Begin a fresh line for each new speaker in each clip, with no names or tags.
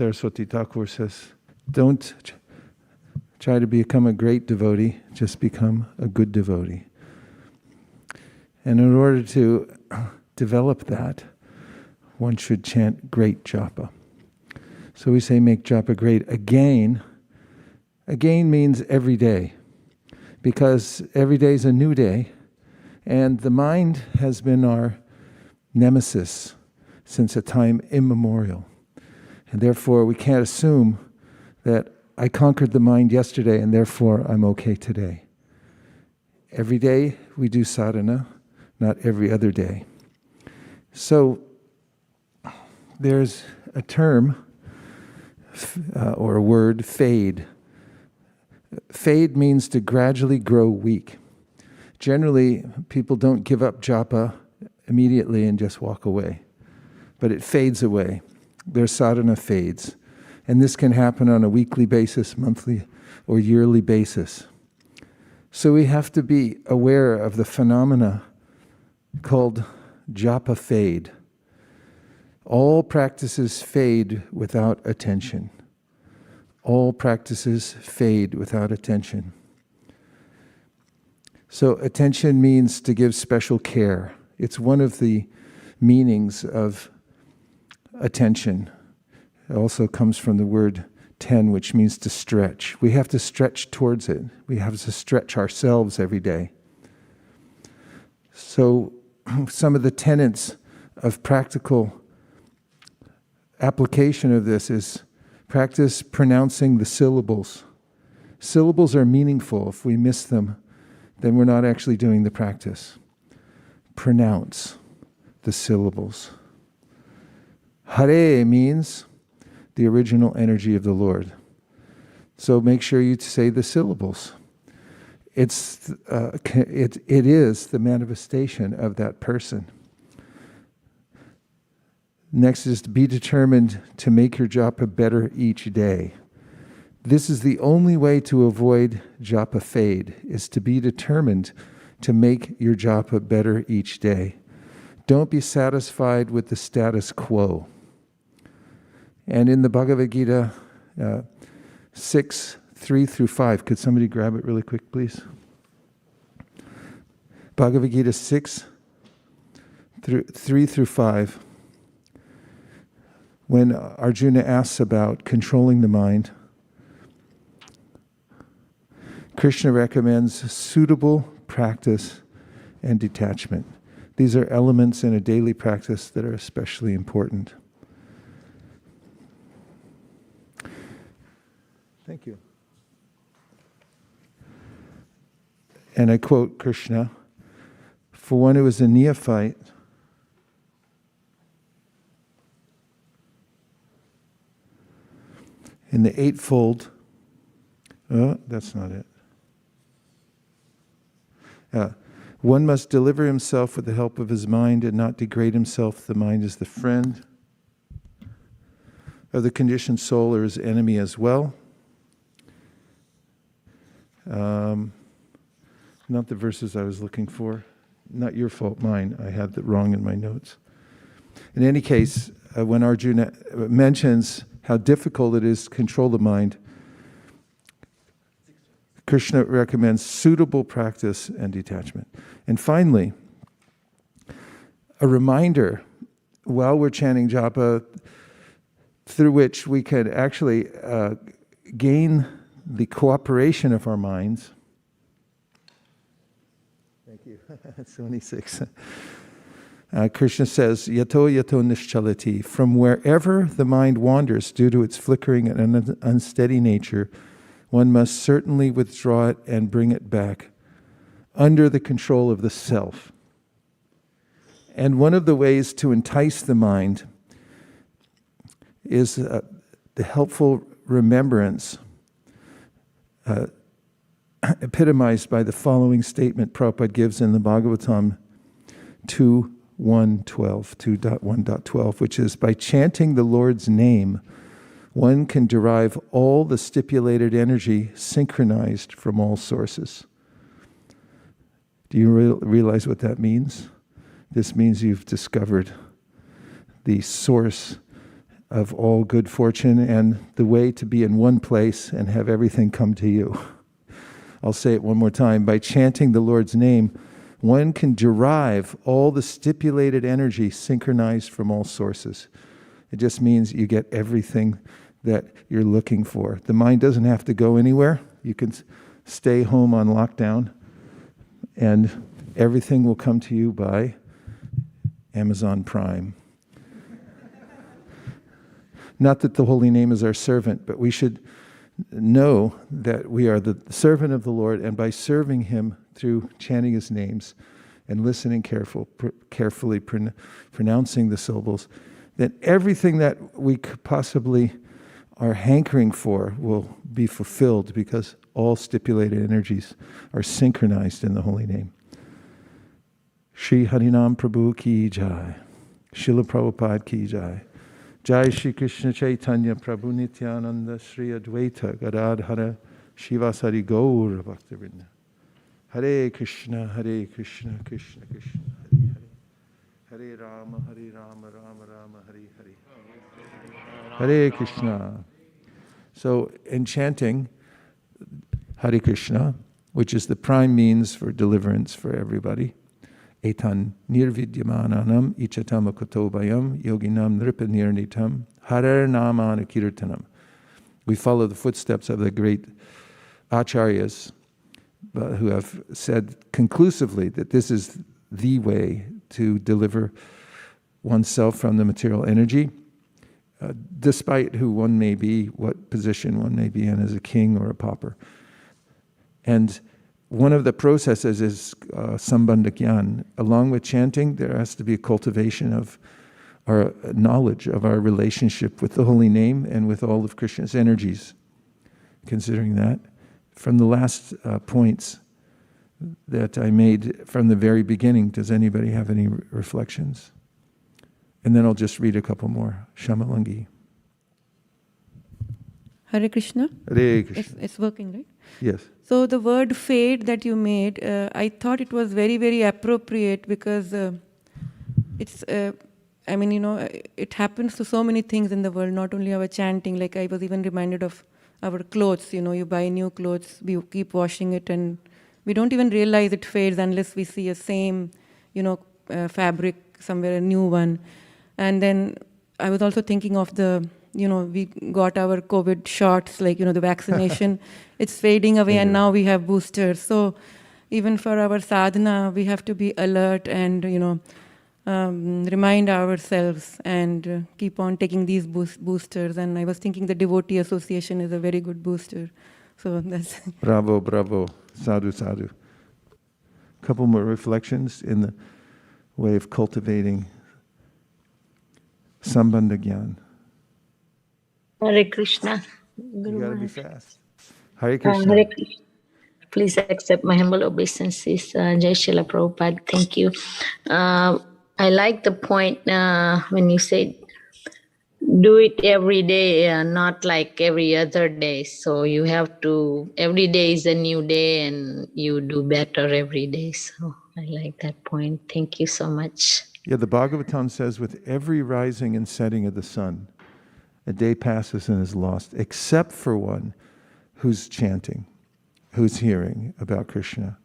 Saraswati Thakur says, don't try to become a great devotee, just become a good devotee. And in order to develop that, one should chant great japa. So we say make japa great again. Again means every day, because every day is a new day, and the mind has been our nemesis since a time immemorial. And therefore we can't assume that I conquered the mind yesterday and therefore I'm okay today. Every day we do sādhanā, not every other day. So there's a term or a word, fade. Fade means to gradually grow weak. Generally, people don't give up japa immediately and just walk away, but it fades away. Their sādhanā fades. And this can happen on a weekly basis, monthly or yearly basis. So we have to be aware of the phenomena called japa fade. All practices fade without attention. All practices fade without attention. So attention means to give special care. It's one of the meanings of attention. It also comes from the word ten, which means to stretch. We have to stretch towards it. We have to stretch ourselves every day. So some of the tenets of practical application of this is practice pronouncing the syllables. Syllables are meaningful. If we miss them, then we're not actually doing the practice. Pronounce the syllables. Hare means the original energy of the Lord. So make sure you say the syllables. It is the manifestation of that person. Next is to be determined to make your japa better each day. This is the only way to avoid japa fade, is to be determined to make your japa better each day. Don't be satisfied with the status quo. And in the Bhagavad Gita 6, 3 through 5, could somebody grab it really quick, please? Bhagavad Gita 6, 3 through 5. When Arjuna asks about controlling the mind, Krishna recommends suitable practice and detachment. These are elements in a daily practice that are especially important. Thank you. And I quote Krishna, "For one who is a neophyte, in the eightfold," that's not it. One must deliver himself with the help of his mind and not degrade himself. The mind is the friend of the conditioned soul or his enemy as well. Not the verses I was looking for. Not your fault, mine. I had that wrong in my notes. In any case, when Arjuna mentions how difficult it is to control the mind, Krishna recommends suitable practice and detachment. And finally, a reminder while we're chanting japa, through which we could actually gain the cooperation of our minds. Thank you. That's 26. Krishna says, "Yato yato nischalati," from wherever the mind wanders due to its flickering and unsteady nature, one must certainly withdraw it and bring it back under the control of the self. And one of the ways to entice the mind is the helpful remembrance epitomized by the following statement Prabhupada gives in the Bhagavatam 2.1.12, which is, by chanting the Lord's name, one can derive all the stipulated energy synchronized from all sources. Do you realize what that means? This means you've discovered the source of all good fortune and the way to be in one place and have everything come to you. I'll say it one more time. By chanting the Lord's name, one can derive all the stipulated energy synchronized from all sources. It just means you get everything that you're looking for. The mind doesn't have to go anywhere. You can stay home on lockdown, and everything will come to you by Amazon Prime. Not that the holy name is our servant, but we should know that we are the servant of the Lord, and by serving Him through chanting His names and listening carefully pronouncing the syllables, that everything that we could possibly are hankering for will be fulfilled, because all stipulated energies are synchronized in the holy name. Shri Harinam Prabhu ki jai. Srila Prabhupada ki jai. Jai Shri Krishna Chaitanya Prabhu Nityananda Shri Advaita Gadadhara Shivasari Gaura Bhaktivinoda. Hare Krishna, Krishna Krishna, Hare Hare. Hare Rama, Rama Rama, Hare Hare. Hare Krishna. So in chanting Hare Krishna, which is the prime means for deliverance for everybody, Etan nirvidyamananam ichatam akotobayam yoginam nripanirnitam harer namana kirtanam. We follow the footsteps of the great acharyas who have said conclusively that this is the way to deliver oneself from the material energy, despite who one may be, what position one may be in as a king or a pauper. And one of the processes is sambandha gyan. Along with chanting, there has to be a cultivation of our knowledge of our relationship with the holy name and with all of Krishna's energies. Considering that, from the last points that I made from the very beginning, does anybody have any reflections? And then I'll just read a couple more. Shamalangi.
Hare Krishna?
Hare Krishna.
It's working, right?
Yes.
So the word fade that you made, I thought it was very, very appropriate, because it's, it happens to so many things in the world, not only our chanting. Like I was even reminded of our clothes. You buy new clothes, we keep washing it, and we don't even realize it fades unless we see a same, fabric somewhere, a new one. And then I was also thinking of the, we got our COVID shots, like, the vaccination, it's fading away, and now we have boosters. So even for our sadhana, we have to be alert and, remind ourselves and keep on taking these boosters. And I was thinking the Devotee Association is a very good booster. So that's...
Bravo, bravo. Sadhu, sadhu. A couple more reflections in the way of cultivating sambandha gyan.
Hare Krishna.
You gotta be fast. Hare Krishna.
Hare Krishna. Please accept my humble obeisances. Jai Srila Prabhupada. Thank you. I like the point when you said do it every day, not like every other day. So you have to, every day is a new day and you do better every day. So I like that point. Thank you so much.
Yeah, the Bhagavatam says, with every rising and setting of the sun, a day passes and is lost, except for one who's chanting, who's hearing about Krishna.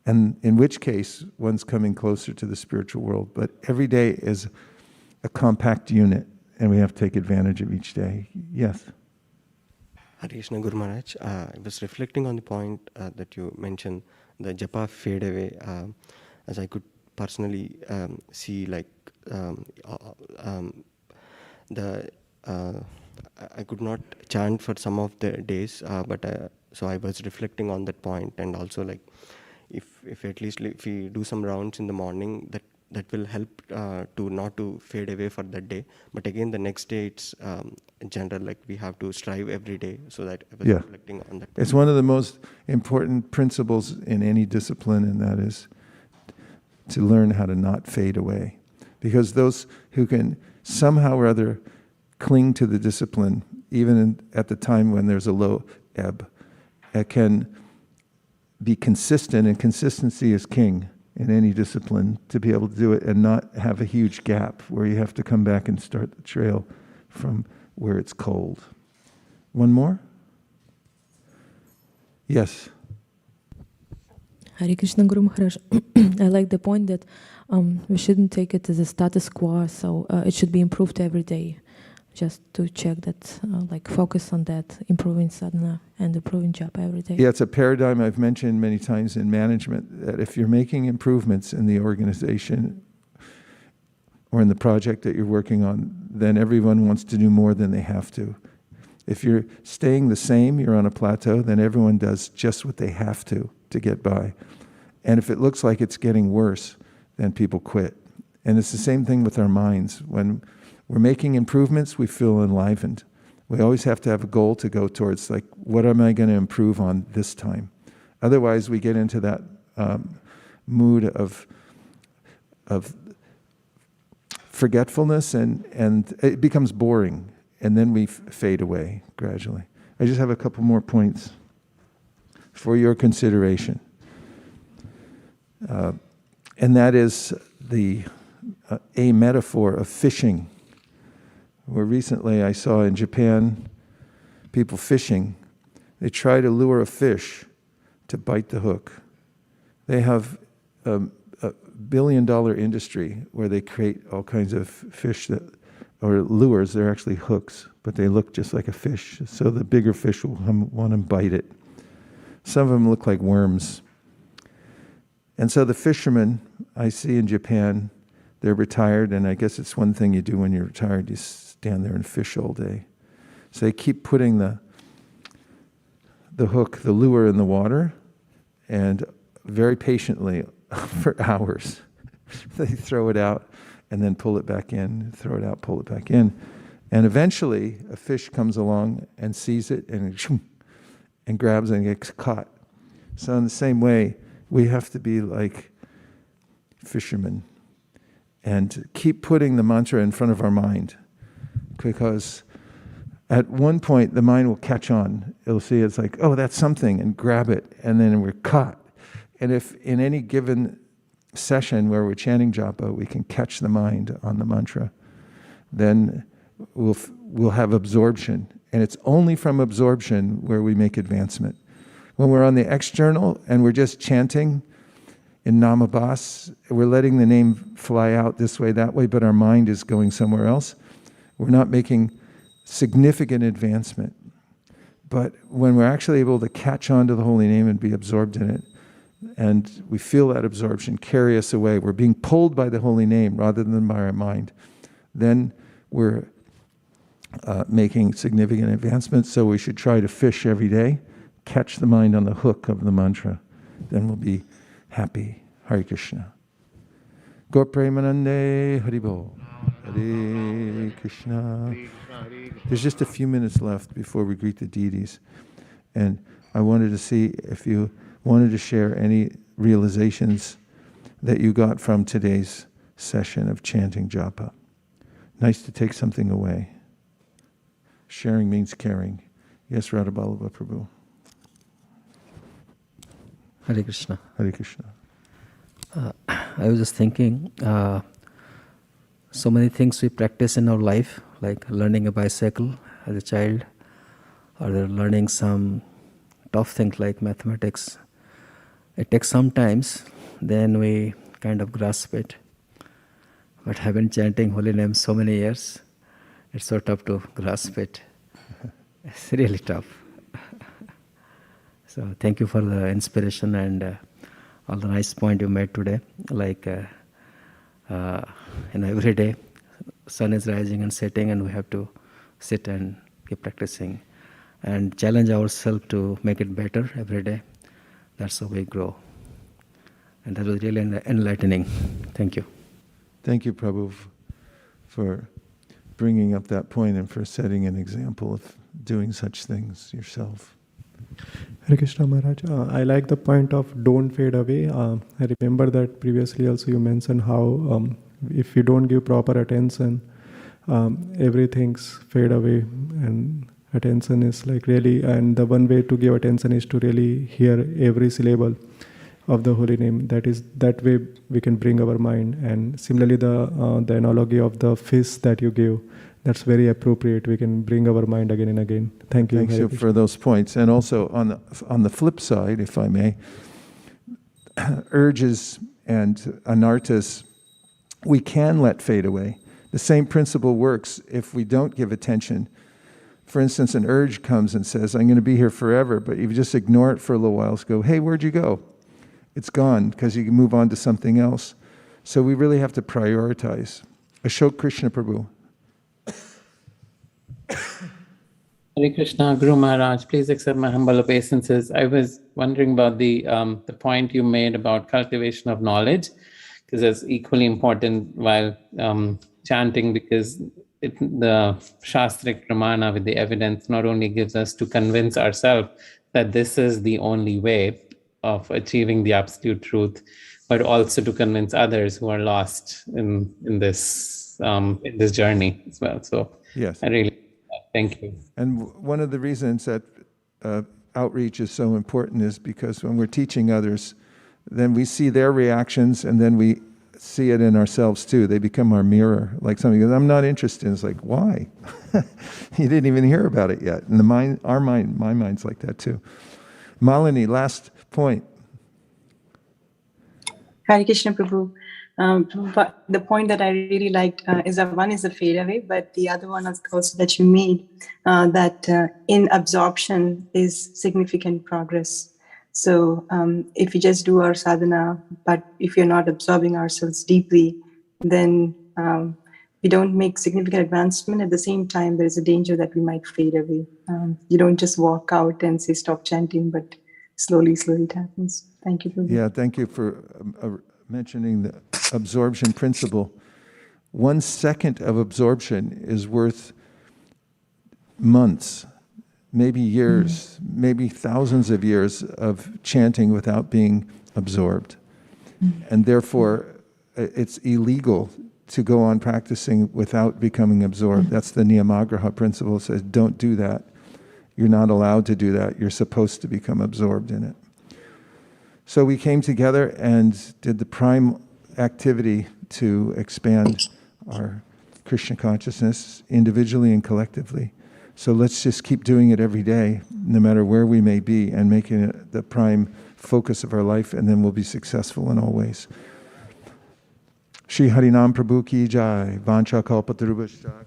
And in which case, one's coming closer to the spiritual world. But every day is a compact unit, and we have to take advantage of each day. Yes?
Hare Krishna Guru Maharaj. I was reflecting on the point that you mentioned, the Japa fade away, as I could personally see, like I could not chant for some of the days, but so I was reflecting on that point, and also like if at least if we do some rounds in the morning, that will help to not to fade away for that day. But again, the next day it's in general, like we have to strive every day. So that I was reflecting on that.
It's one of the most important principles in any discipline, and that is to learn how to not fade away. Because those who can somehow or other cling to the discipline, even at the time when there's a low ebb, can be consistent, and consistency is king in any discipline, to be able to do it and not have a huge gap where you have to come back and start the trail from where it's cold. One more? Yes.
Hare Krishna, Guru Maharaj. I like the point that we shouldn't take it as a status quo, so it should be improved every day. Just to check that, focus on that, improving sadhana and improving japa every day.
Yeah, it's a paradigm I've mentioned many times in management, that if you're making improvements in the organization or in the project that you're working on, then everyone wants to do more than they have to. If you're staying the same, you're on a plateau, then everyone does just what they have to get by. And if it looks like it's getting worse, then people quit. And it's the same thing with our minds. When we're making improvements, we feel enlivened. We always have to have a goal to go towards, like, what am I going to improve on this time? Otherwise, we get into that mood of forgetfulness, and it becomes boring, and then we fade away gradually. I just have a couple more points for your consideration. And that is a metaphor of fishing. Where recently I saw in Japan, people fishing, they try to lure a fish to bite the hook. They have a billion-dollar industry where they create all kinds of fish or lures. They're actually hooks, but they look just like a fish. So the bigger fish will want to bite it. Some of them look like worms. And so the fishermen I see in Japan, they're retired, and I guess it's one thing you do when you're retired, you stand there and fish all day. So they keep putting the hook, the lure in the water, and very patiently for hours, they throw it out and then pull it back in, throw it out, pull it back in. And eventually a fish comes along and sees it and grabs it and gets caught. So in the same way, we have to be like fishermen and keep putting the mantra in front of our mind, because at one point the mind will catch on. It'll see it's like, oh, that's something, and grab it, and then we're caught. And if in any given session where we're chanting japa, we can catch the mind on the mantra, then we'll have absorption. And it's only from absorption where we make advancement. When we're on the external and we're just chanting in namabhas, we're letting the name fly out this way, that way, but our mind is going somewhere else. We're not making significant advancement. But when we're actually able to catch on to the holy name and be absorbed in it, and we feel that absorption carry us away, we're being pulled by the holy name rather than by our mind, then we're making significant advancements. So we should try to fish every day, catch the mind on the hook of the mantra. Then we'll be happy. Hare Krishna. Gaur Premanande Haribol. Hare Krishna. There's just a few minutes left before we greet the deities. And I wanted to see if you wanted to share any realizations that you got from today's session of chanting japa. Nice to take something away. Sharing means caring. Yes, Radhaballabha Prabhu.
Hare Krishna.
Hare Krishna.
I was just thinking, so many things we practice in our life, like learning a bicycle as a child, or learning some tough things like mathematics. It takes some time, then we kind of grasp it. But I've been chanting holy name so many years, it's so tough to grasp it. It's really tough. So thank you for the inspiration and all the nice point you made today. Like every day, sun is rising and setting, and we have to sit and keep practicing and challenge ourselves to make it better every day. That's how we grow. And that was really enlightening. Thank you.
Thank you, Prabhu, for bringing up that point and for setting an example of doing such things yourself.
Hare Krishna Maharaj, I like the point of don't fade away. I remember that previously also you mentioned how if you don't give proper attention, everything's fade away, and attention is like really, and the one way to give attention is to really hear every syllable. of the holy name. That way we can bring our mind. And similarly, the analogy of the fish that you gave, that's very appropriate. We can bring our mind again and again. Thank you.
Thanks for those points. And also on the flip side, if I may, urges and anartas, we can let fade away. The same principle works if we don't give attention. For instance, an urge comes and says, I'm going to be here forever, but you just ignore it for a little while. Go, hey, where'd you go? It's gone, because you can move on to something else. So we really have to prioritize. Ashok Krishna Prabhu.
Hare Krishna, Guru Maharaj, please accept my humble obeisances. I was wondering about the point you made about cultivation of knowledge, because that's equally important while chanting, because the Shastric Pramana with the evidence not only gives us to convince ourselves that this is the only way of achieving the absolute truth, but also to convince others who are lost in this journey as well. So
yes,
I really thank you.
And one of the reasons that outreach is so important is because when we're teaching others, then we see their reactions, and then we see it in ourselves too. They become our mirror. Like somebody goes, I'm not interested. It's like, why? You didn't even hear about it yet. And my mind's like that too. Malini, last point.
Hare Krishna Prabhu. But the point that I really liked is that one is the fade away, but the other one is also that you made, that in absorption is significant progress. So if we just do our sadhana, but if you're not absorbing ourselves deeply, then we don't make significant advancement. At the same time, there's a danger that we might fade away. You don't just walk out and say, stop chanting, but slowly it happens. Thank you, Prabhu.
Yeah, thank you for mentioning the absorption principle. 1 second of absorption is worth months, maybe years, maybe thousands of years of chanting without being absorbed. And therefore, it's illegal to go on practicing without becoming absorbed. That's the Niyamagraha principle. It says, don't do that. You're not allowed to do that. You're supposed to become absorbed in it. So we came together and did the prime activity to expand our Krishna consciousness individually and collectively. So let's just keep doing it every day, no matter where we may be, and making it the prime focus of our life, and then we'll be successful in all ways. Shri Harinam Prabhu Ki Jai, Vancha Kalpatarubhashta.